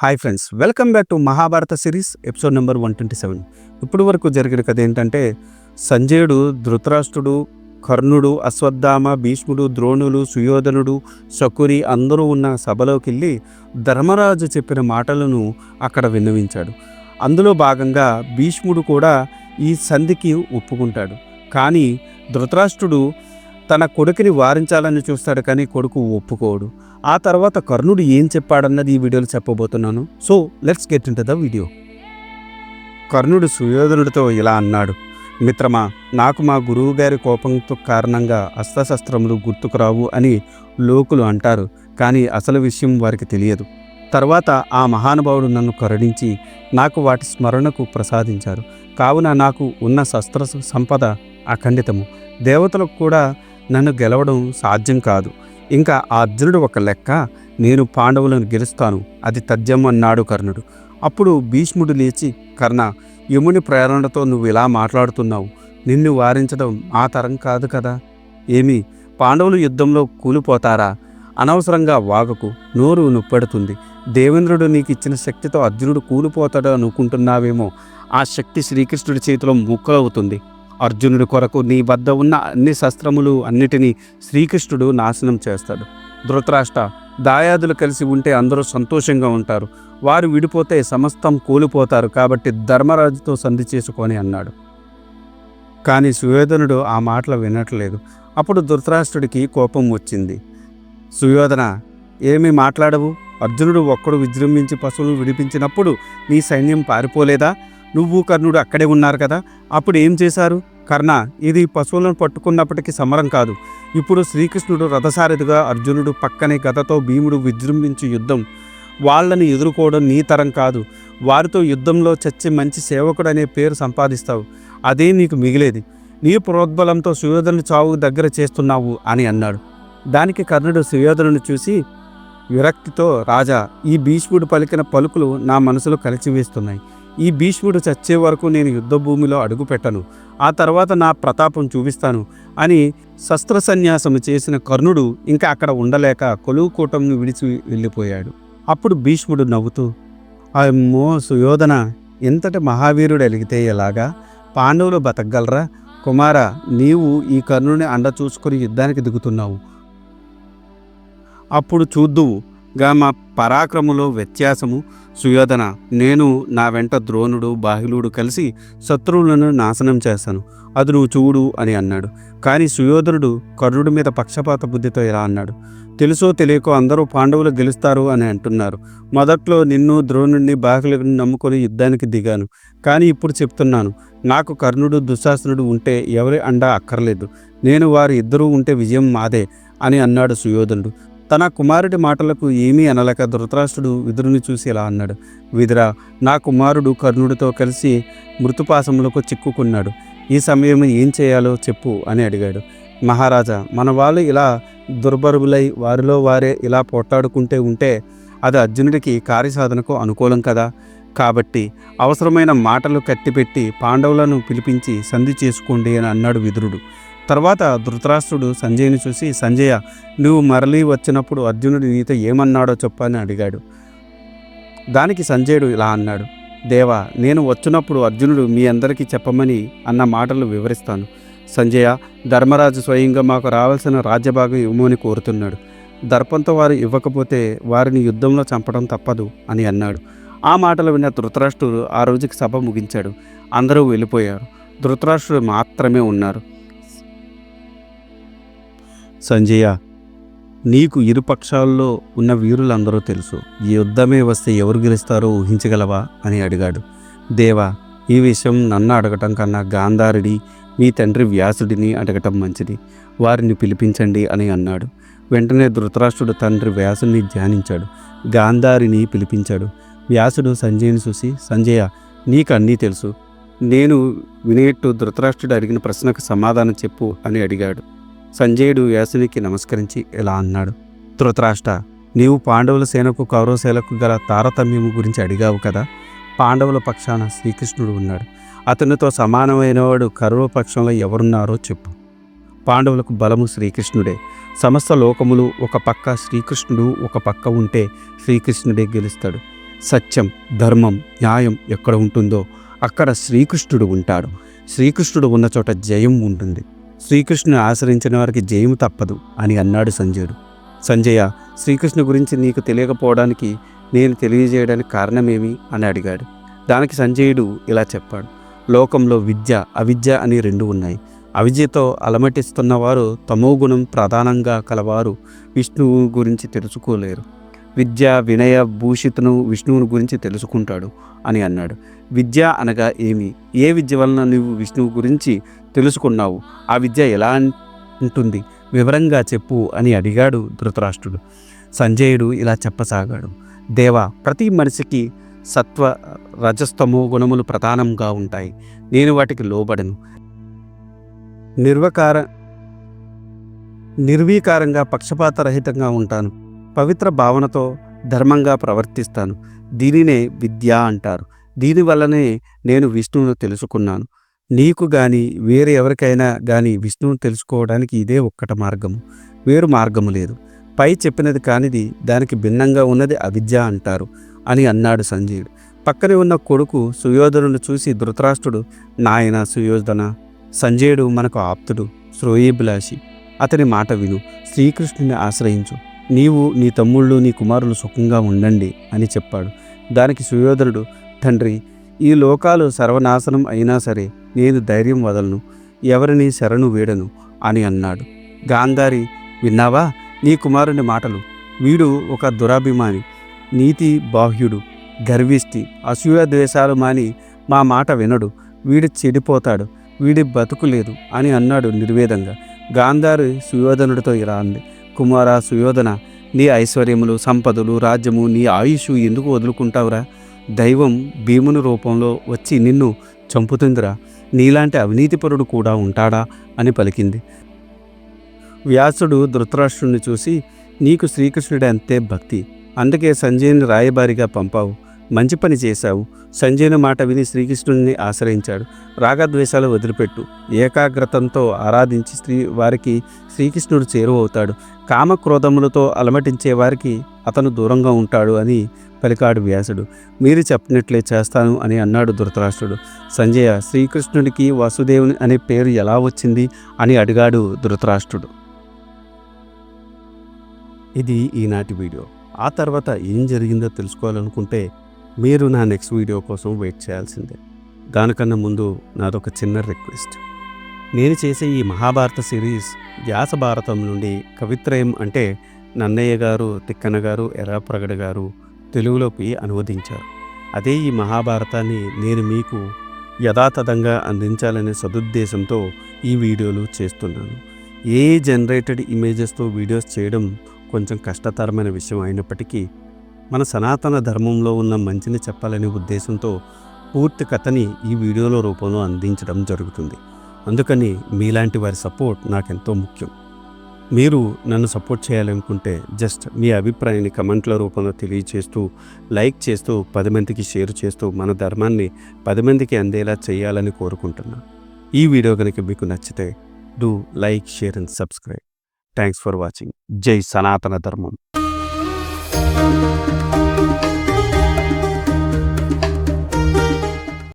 Hi friends, welcome back to Mahabharata series episode number 127. ఇప్పుడు వరకు జరిగిన కథ ఏంటంటే, సంజయుడు, ధృతరాష్ట్రుడు, కర్ణుడు, అశ్వత్థామ, భీష్ముడు, ద్రోణులు, సుయోధనుడు, శకుని అందరూ ఉన్న సభలోకి వెళ్ళి ధర్మరాజు చెప్పిన మాటలను అక్కడ విన్నవించాడు. అందులో భాగంగా భీష్ముడు కూడా ఈ సంధికి ఒప్పుకుంటాడు. కానీ ధృతరాష్ట్రుడు తన కొడుకుని వారించాలని చూస్తాడు, కానీ కొడుకు ఒప్పుకోడు. ఆ తర్వాత కర్ణుడు ఏం చెప్పాడన్నది ఈ వీడియోలో చెప్పబోతున్నాను. So let's get into the video. కర్ణుడు సుయోధనుడితో ఇలా అన్నాడు: మిత్రమా, నాకు మా గురువుగారి కోపంతో కారణంగా అస్త్రశస్త్రములు గుర్తుకురావు అని లోకులు అంటారు, కానీ అసలు విషయం వారికి తెలియదు. తర్వాత ఆ మహానుభావుడు నన్ను కరుణించి నాకు వాటి స్మరణకు ప్రసాదించారు. కావున నాకు ఉన్న శస్త్ర సంపద అఖండితము. దేవతలకు కూడా నన్ను గెలవడం సాధ్యం కాదు. ఇంకా ఆ అర్జునుడు ఒక లెక్క, నేను పాండవులను గెలుస్తాను, అది తథ్యం అన్నాడు కర్ణుడు. అప్పుడు భీష్ముడు లేచి, కర్ణ, యముని ప్రేరణతో నువ్వు ఇలా మాట్లాడుతున్నావు. నిన్ను వారించడం ఆ తరం కాదు కదా. ఏమి, పాండవులు యుద్ధంలో కూలిపోతారా? అనవసరంగా వాగకు, నోరు నొప్పెడుతుంది. దేవేంద్రుడు నీకు ఇచ్చిన శక్తితో అర్జునుడు కూలిపోతాడు అనుకుంటున్నావేమో. ఆ శక్తి శ్రీకృష్ణుడి చేతిలో ముక్కలవుతుంది. అర్జునుడి కొరకు నీ వద్ద ఉన్న అన్ని శస్త్రములు అన్నిటినీ శ్రీకృష్ణుడు నాశనం చేస్తాడు. ధృతరాష్ట్ర, దాయాదులు కలిసి ఉంటే అందరూ సంతోషంగా ఉంటారు, వారు విడిపోతే సమస్తం కూలిపోతారు. కాబట్టి ధర్మరాజుతో సంధి చేసుకొని అన్నాడు. కానీ సుయోధనుడు ఆ మాటలు వినట్లేదు. అప్పుడు ధృతరాష్ట్రుడికి కోపం వచ్చింది. సుయోధన, ఏమీ మాట్లాడవు? అర్జునుడు ఒక్కడు విజృంభించి పశువులను విడిపించినప్పుడు నీ సైన్యం పారిపోలేదా? నువ్వు కర్ణుడు అక్కడే ఉన్నారు కదా, అప్పుడు ఏం చేశారు? కర్ణ, ఇది పశువులను పట్టుకున్నప్పటికీ సమరం కాదు. ఇప్పుడు శ్రీకృష్ణుడు రథసారథిగా, అర్జునుడు పక్కనే గదతో భీముడు విజృంభించి యుద్ధం. వాళ్ళని ఎదుర్కోవడం నీ తరం కాదు. వారితో యుద్ధంలో చచ్చి మంచి సేవకుడు అనే పేరు సంపాదిస్తావు. అదే నీకు మిగిలేది. నీ ప్రోద్బలంతో సుయోధను చావు దగ్గర చేస్తున్నావు అని అన్నాడు. దానికి కర్ణుడు సుయోధనుని చూసి విరక్తితో, రాజా, ఈ భీష్ముడు పలికిన పలుకులు నా మనసులో కలిచివేస్తున్నాయి. ఈ భీష్ముడు చచ్చే వరకు నేను యుద్ధభూమిలో అడుగుపెట్టను. ఆ తర్వాత నా ప్రతాపం చూపిస్తాను అని శస్త్ర సన్యాసము చేసిన కర్ణుడు ఇంకా అక్కడ ఉండలేక కొలువు కూటంను విడిచి వెళ్ళిపోయాడు. అప్పుడు భీష్ముడు నవ్వుతూ, అమ్మో సుయోధన, ఎంతటి మహావీరుడు ఎలిగితే ఎలాగా? పాండవులు బతకగలరా? కుమారా, నీవు ఈ కర్ణుని అండ చూసుకొని యుద్ధానికి దిగుతున్నావు. అప్పుడు చూద్దువు గా మా పరాక్రమంలో వ్యత్యాసము. సుయోధన, నేను నా వెంట ద్రోణుడు, బాహ్యులుడు కలిసి శత్రువులను నాశనం చేశాను, అది నువ్వు చూడు అని అన్నాడు. కానీ సుయోధనుడు కర్ణుడి మీద పక్షపాత బుద్ధితో ఇలా అన్నాడు: తెలుసో తెలియకో అందరూ పాండవులు గెలుస్తారు అని అంటున్నారు. మొదట్లో నిన్ను, ద్రోణుడిని, బాహ్యులను నమ్ముకొని యుద్ధానికి దిగాను. కానీ ఇప్పుడు చెప్తున్నాను, నాకు కర్ణుడు, దుశ్శాసనుడు ఉంటే ఎవరి అండా అక్కర్లేదు. నేను వారు ఇద్దరూ ఉంటే విజయం మాదే అని అన్నాడు సుయోధనుడు. తన కుమారుడి మాటలకు ఏమీ అనలేక ధృతరాష్ట్రుడు విదురుని చూసి ఇలా అన్నాడు: విదురా, నా కుమారుడు కర్ణుడితో కలిసి మృతుపాశములకు చిక్కుకున్నాడు. ఈ సమయం ఏం చేయాలో చెప్పు అని అడిగాడు. మహారాజా, మన వాళ్ళు ఇలా దుర్బరులై వారిలో వారే ఇలా పోట్లాడుకుంటే ఉంటే అది అర్జునుడికి కార్యసాధనకు అనుకూలం కదా. కాబట్టి అవసరమైన మాటలు కట్టిపెట్టి పాండవులను పిలిపించి సంధి చేసుకోండి అని అన్నాడు విదురుడు. తర్వాత ధృతరాష్ట్రుడు సంజయుని చూసి, సంజయ, నువ్వు మరలి వచ్చినప్పుడు అర్జునుడు నీతో ఏమన్నాడో చెప్పని అడిగాడు. దానికి సంజయుడు ఇలా అన్నాడు: దేవా, నేను వచ్చినప్పుడు అర్జునుడు మీ అందరికీ చెప్పమని అన్న మాటలు వివరిస్తాను. సంజయ, ధర్మరాజు స్వయంగా మాకు రావాల్సిన రాజ్యభాగం ఇవ్వమని కోరుతున్నాడు. దర్పంతో వారు ఇవ్వకపోతే వారిని యుద్ధంలో చంపడం తప్పదు అని అన్నాడు. ఆ మాటలు విన్న ధృతరాష్ట్రుడు ఆ రోజుకి సభ ముగించాడు. అందరూ వెళ్ళిపోయారు. ధృతరాష్ట్రుడు మాత్రమే ఉన్నారు. సంజయ, నీకు ఇరుపక్షాల్లో ఉన్న వీరులందరూ తెలుసు. ఈ యుద్ధమే వస్తే ఎవరు గెలుస్తారో ఊహించగలవా అని అడిగాడు. దేవా, ఈ విషయం నన్ను అడగటం కన్నా గాంధారుడి, మీ తండ్రి వ్యాసుడిని అడగటం మంచిది. వారిని పిలిపించండి అని అన్నాడు. వెంటనే ధృతరాష్ట్రుడు తండ్రి వ్యాసుని ధ్యానించాడు. గాంధారిని పిలిపించాడు. వ్యాసుడు సంజయుని చూసి, సంజయ, నీకు అన్నీ తెలుసు. నేను వినేట్టు ధృతరాష్ట్రుడు అడిగిన ప్రశ్నకు సమాధానం చెప్పు అని అడిగాడు. సంజయుడు వ్యాసునికి నమస్కరించి ఇలా అన్నాడు: ధృతరాష్ట్ర, నీవు పాండవుల సేనకు కౌరవ సేనకు గల తారతమ్యము గురించి అడిగావు కదా. పాండవుల పక్షాన శ్రీకృష్ణుడు ఉన్నాడు. అతనితో సమానమైనవాడు కౌరవ పక్షంలో ఎవరున్నారో చెప్పు. పాండవులకు బలము శ్రీకృష్ణుడే. సమస్త లోకములు ఒక పక్క శ్రీకృష్ణుడు ఒక పక్క ఉంటే శ్రీకృష్ణుడే గెలుస్తాడు. సత్యం, ధర్మం, న్యాయం ఎక్కడ ఉంటుందో అక్కడ శ్రీకృష్ణుడు ఉంటాడు. శ్రీకృష్ణుడు ఉన్న చోట జయం ఉంటుంది. శ్రీకృష్ణుని ఆశ్రయించిన వారికి జయం తప్పదు అని అన్నాడు సంజయుడు. సంజయ, శ్రీకృష్ణు గురించి నీకు తెలియకపోవడానికి నేను తెలియజేయడానికి కారణమేమి అని అడిగాడు. దానికి సంజయుడు ఇలా చెప్పాడు. లోకంలో విద్య, అవిద్య అని రెండు ఉన్నాయి. అవిద్యతో అలమటిస్తున్నవారు తమోగుణం ప్రధానంగా కలవారు విష్ణువు గురించి తెలుసుకోలేరు. విద్య వినయ భూషితును విష్ణువుని గురించి తెలుసుకుంటాడు అని అన్నాడు. విద్య అనగా ఏమి? ఏ విద్య వలన నువ్వు విష్ణువు గురించి తెలుసుకున్నావు? ఆ విద్య ఎలా ఉంటుంది? వివరంగా చెప్పు అని అడిగాడు ధృతరాష్ట్రుడు. సంజయుడు ఇలా చెప్పసాగాడు. దేవా, ప్రతి మనిషికి సత్వ రజస్తమో గుణములు ప్రధానంగా ఉంటాయి. నేను వాటికి లోబడను. నిర్వీకారంగా పక్షపాతరహితంగా ఉంటాను. పవిత్ర భావనతో ధర్మంగా ప్రవర్తిస్తాను. దీనినే విద్య అంటారు. దీనివల్లనే నేను విష్ణువును తెలుసుకున్నాను. నీకు గాని వేరే ఎవరికైనా గాని విష్ణువును తెలుసుకోవడానికి ఇదే ఒక్కట మార్గము, వేరు మార్గము లేదు. పై చెప్పినది కానిది దానికి భిన్నంగా ఉన్నది అవిద్య అంటారు అని అన్నాడు సంజయుడు. పక్కనే ఉన్న కొడుకు సుయోధనుడు చూసి ధృతరాష్ట్రుడు, నాయన సుయోధన, సంజయుడు మనకు ఆప్తుడు, శ్రేయోభిలాషి. అతని మాట విను, శ్రీకృష్ణుని ఆశ్రయించు. నీవు, నీ తమ్ముళ్ళు, నీ కుమారులు సుఖంగా ఉండండి అని చెప్పాడు. దానికి సుయోధనుడు, తండ్రి, ఈ లోకాలు సర్వనాశనం అయినా సరే నేను ధైర్యం వదలను, ఎవరిని శరణు వేడను అని అన్నాడు. గాంధారి, విన్నావా నీ కుమారుని మాటలు? వీడు ఒక దురాభిమాని, నీతి బాహ్యుడు, గర్విష్టి, అసూయ ద్వేషాలు మాని మా మాట వినడు. వీడు చెడిపోతాడు, వీడి బతుకులేదు అని అన్నాడు నిర్వేదంగా. గాంధారి సుయోధనుడితో ఇలా అంది. కుమార సుయోధన, నీ ఐశ్వర్యములు, సంపదలు, రాజ్యము, నీ ఆయుష్ ఎందుకు వదులుకుంటావురా? దైవం భీముని రూపంలో వచ్చి నిన్ను చంపుతుందిరా. నీలాంటి అవినీతిపరుడు కూడా ఉంటాడా అని పలికింది. వ్యాసుడు ధృతరాష్ట్రుడిని చూసి, నీకు శ్రీకృష్ణుడి అంతే భక్తి, అందుకే సంజయుని రాయబారిగా పంపావు. మంచి పని చేశావు. సంజయుని మాట విని శ్రీకృష్ణుడిని ఆశ్రయించాడు. రాగద్వేషాలు వదిలిపెట్టు. ఏకాగ్రతంతో ఆరాధించి వారికి శ్రీకృష్ణుడు చేరువవుతాడు. కామక్రోధములతో అలమటించే వారికి అతను దూరంగా ఉంటాడు అని పలికాడు వ్యాసుడు. మీరు చెప్పినట్లే చేస్తాను అని అన్నాడు ధృతరాష్ట్రుడు. సంజయ, శ్రీకృష్ణుడికి వాసుదేవుని అనే పేరు ఎలా వచ్చింది అని అడిగాడు ధృతరాష్ట్రుడు. ఇది ఈనాటి వీడియో. ఆ తర్వాత ఏం జరిగిందో తెలుసుకోవాలనుకుంటే మీరు నా నెక్స్ట్ వీడియో కోసం వెయిట్ చేయాల్సిందే. దానికన్నా ముందు నాదొక చిన్న రిక్వెస్ట్. నేను చేసే ఈ మహాభారత సిరీస్ వ్యాస భారతం నుండి కవిత్రయం అంటే నన్నయ్య గారు, తిక్కన గారు, ఎర్రాప్రగడ గారు తెలుగులోకి అనువదించారు. అదే ఈ మహాభారతాన్ని నేను మీకు యథాతథంగా అందించాలనే సదుద్దేశంతో ఈ వీడియోలు చేస్తున్నాను. ఏ జనరేటెడ్ ఇమేజెస్తో వీడియోస్ చేయడం కొంచెం కష్టతరమైన విషయం అయినప్పటికీ మన సనాతన ధర్మంలో ఉన్న మంచిని చెప్పాలనే ఉద్దేశంతో పూర్తి కథని ఈ వీడియోల రూపంలో అందించడం జరుగుతుంది. అందుకని మీలాంటి వారి సపోర్ట్ నాకెంతో ముఖ్యం. మీరు నన్ను సపోర్ట్ చేయాలనుకుంటే జస్ట్ మీ అభిప్రాయాన్ని కమెంట్ల రూపంలో తెలియచేస్తూ, లైక్ చేస్తూ, 10 మందికి షేర్ చేస్తూ మన ధర్మాన్ని 10 మందికి అందేలా చేయాలని కోరుకుంటున్నాను. ఈ వీడియో కనుక మీకు నచ్చితే do like, share and subscribe. Thanks for watching. జై సనాతన ధర్మం.